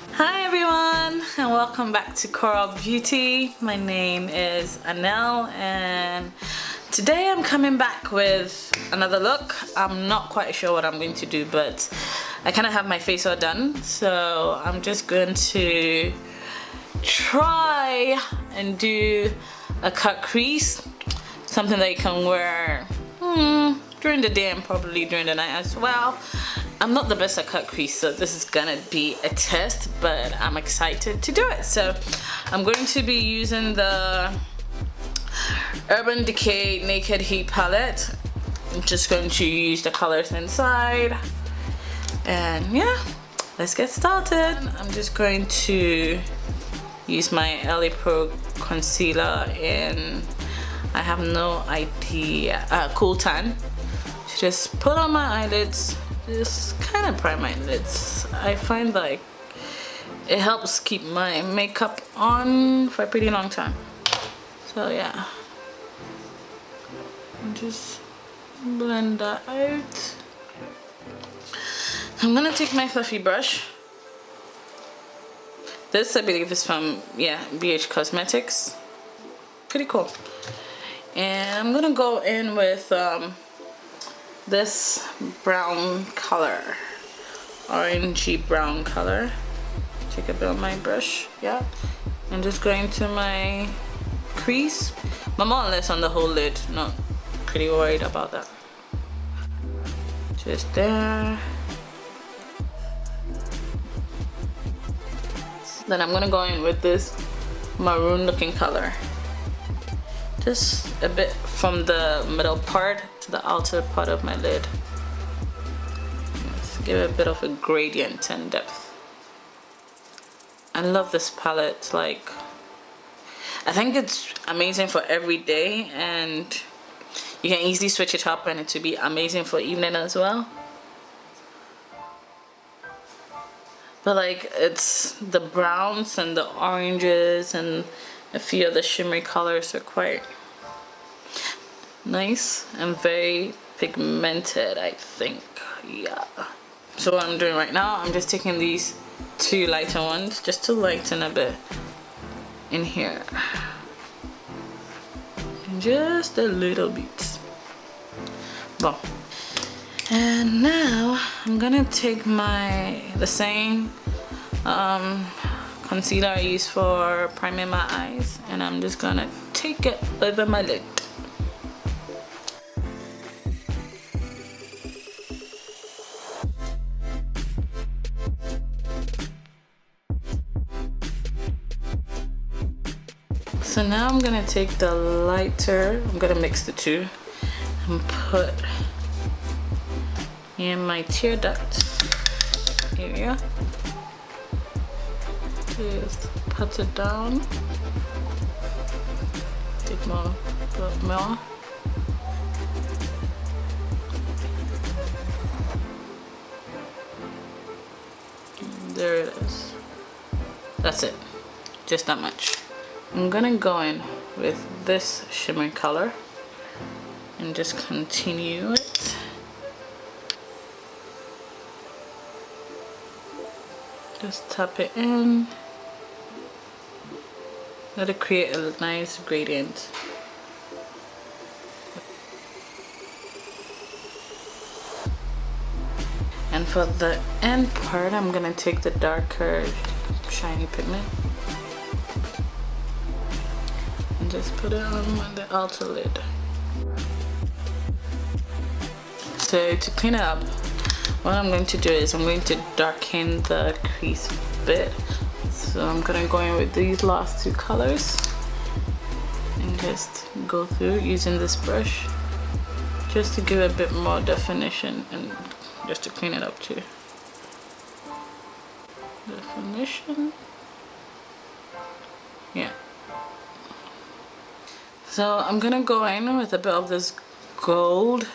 Hi everyone, and welcome back to Koral Beauty. My name is Anel, and today I'm coming back with another look. I'm not quite sure what I'm going to do, but I kind of have my face all done, so I'm just going to try and do a cut crease, something that you can wear during the day and probably during the night as well. I'm not the best at cut crease, so this is gonna be a test, but I'm excited to do it. So I'm going to be using the Urban Decay Naked Heat palette. I'm just going to use the colors inside, and yeah, let's get started. I'm just going to use my LA Pro concealer in, I have no idea, Cool Tan. Just put on my eyelids, just kind of prime my lids. I find like it helps keep my makeup on for a pretty long time. So yeah, just blend that out. I'm gonna take my fluffy brush. This I believe is from, yeah, BH Cosmetics. Pretty cool. And I'm gonna go in with this brown color, orangey brown color. Take a bit of my brush, yeah, and just go into my crease. I'm more or less on the whole lid, not pretty worried about that. Just there. Then I'm gonna go in with this maroon looking color. Just a bit from the middle part to the outer part of my lid. Let's give it a bit of a gradient and depth. I love this palette. Like, I think it's amazing for every day, and you can easily switch it up and it will be amazing for evening as well. But like, it's the browns and the oranges and a few of the shimmery colors are quite nice and very pigmented, I think. Yeah. So what I'm doing right now, I'm just taking these two lighter ones just to lighten a bit in here. Just a little bit. Well, and now I'm gonna take the same concealer I use for priming my eyes, and I'm just gonna take it over my lid. So now I'm gonna take the lighter, I'm gonna mix the two and put in my tear duct area. Just pat it down. Take more, put more. There it is. That's it. Just that much. I'm gonna go in with this shimmer color and just continue it. Just tap it in. Let it create a nice gradient. And for the end part, I'm gonna take the darker shiny pigment and just put it on the outer lid. So to clean it up, what I'm going to do is I'm going to darken the crease a bit. So I'm gonna go in with these last two colors and just go through using this brush just to give a bit more definition and just to clean it up too. Definition. Yeah. So I'm gonna go in with a bit of this gold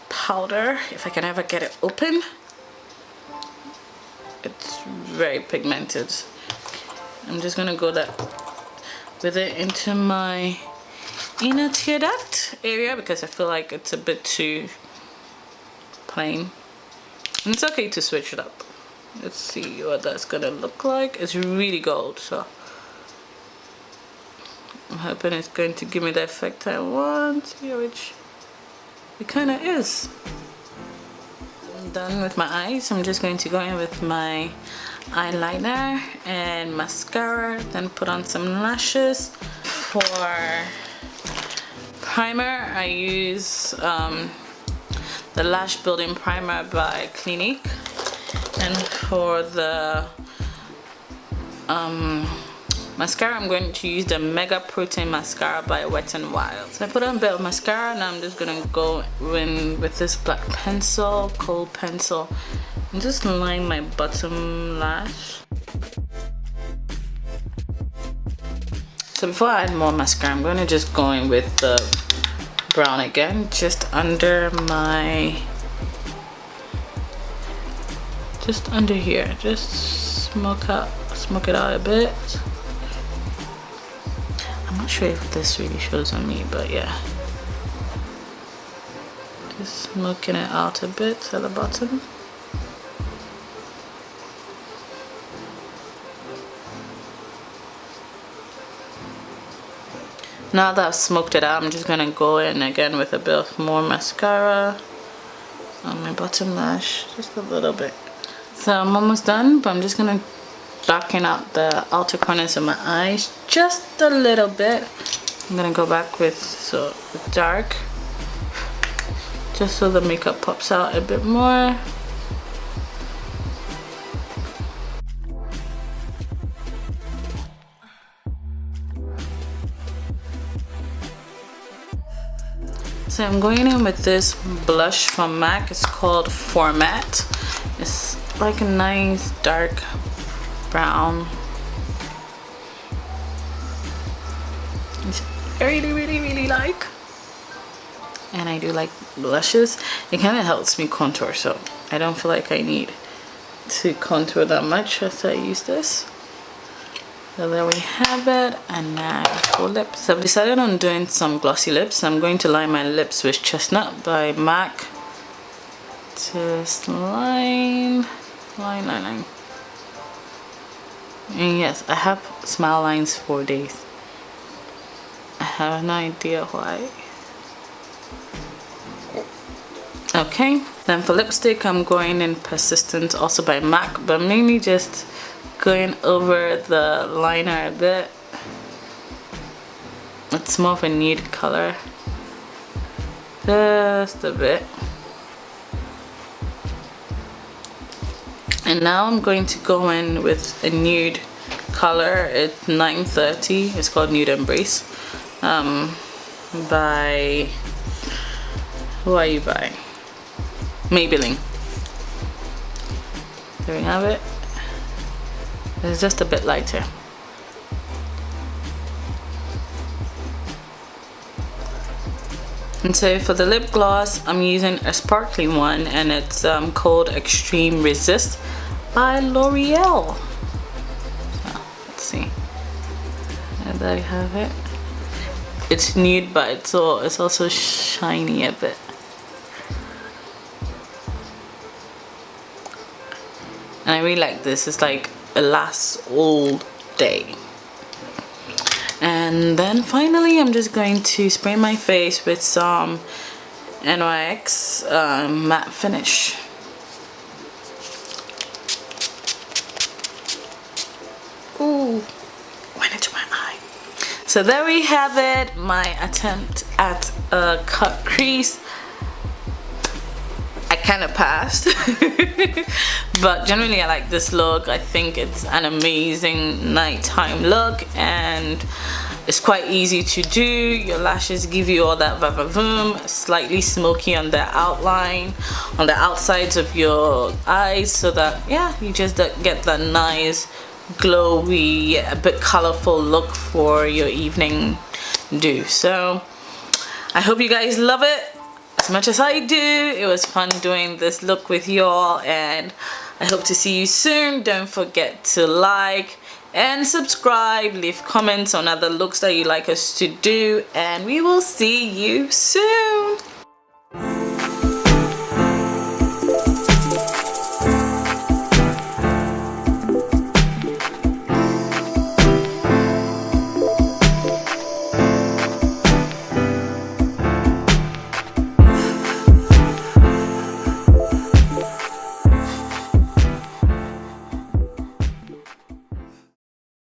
powder, if I can ever get it open. It's very pigmented. I'm just gonna go with it into my inner tear duct area because I feel like it's a bit too plain. And it's okay to switch it up. Let's see what that's gonna look like. It's really gold, so I'm hoping it's going to give me the effect I want, which it kind of is. I'm done with my eyes. I'm just going to go in with my eyeliner and mascara, then put on some lashes. For primer, I use the Lash Building Primer by Clinique, and for the mascara, I'm going to use the Mega Protein Mascara by Wet n Wild. So I put on a bit of mascara. Now I'm just gonna go in with this black pencil, cold pencil, and just line my bottom lash. So before I add more mascara, I'm going to just go in with the brown again, just under here. Just smoke it out a bit. I'm not sure if this really shows on me, but yeah. Just smoking it out a bit at the bottom. Now that I've smoked it out, I'm just gonna go in again with a bit of more mascara on my bottom lash, just a little bit. So I'm almost done, but I'm just gonna darken out the outer corners of my eyes just a little bit. I'm gonna go back with dark, just so the makeup pops out a bit more. So I'm going in with this blush from MAC. It's called Format. It's like a nice dark brown. Which I really like. And I do like blushes. It kind of helps me contour, so I don't feel like I need to contour that much as I use this. So there we have it. And now for lips, so I've decided on doing some glossy lips. I'm going to line my lips with Chestnut by MAC. Just line. And yes, I have smile lines for days. I have no idea why. Okay, then for lipstick, I'm going in Persistent, also by MAC, but mainly just going over the liner a bit. It's more of a nude color, just a bit. And now I'm going to go in with a nude color. It's 930. It's called Nude Embrace. By, who are you by? Maybelline. There we have it. It's just a bit lighter. And so for the lip gloss, I'm using a sparkly one, and it's called Extreme Resist by L'Oreal. So, let's see. And there you have it. It's nude, but it's also shiny a bit. And I really like this. It's like it lasts all day. And then finally, I'm just going to spray my face with some NYX matte finish. Ooh, went into my eye. So there we have it, my attempt at a cut crease. I kind of passed. But generally I like this look. I think it's an amazing nighttime look, and it's quite easy to do. Your lashes give you all that va-va-voom, slightly smoky on the outline, on the outsides of your eyes, so that yeah, you just get that nice glowy, a bit colorful look for your evening do. So I hope you guys love it as much as I do. It was fun doing this look with y'all, and I hope to see you soon. Don't forget to like and subscribe, leave comments on other looks that you like us to do, and we will see you soon.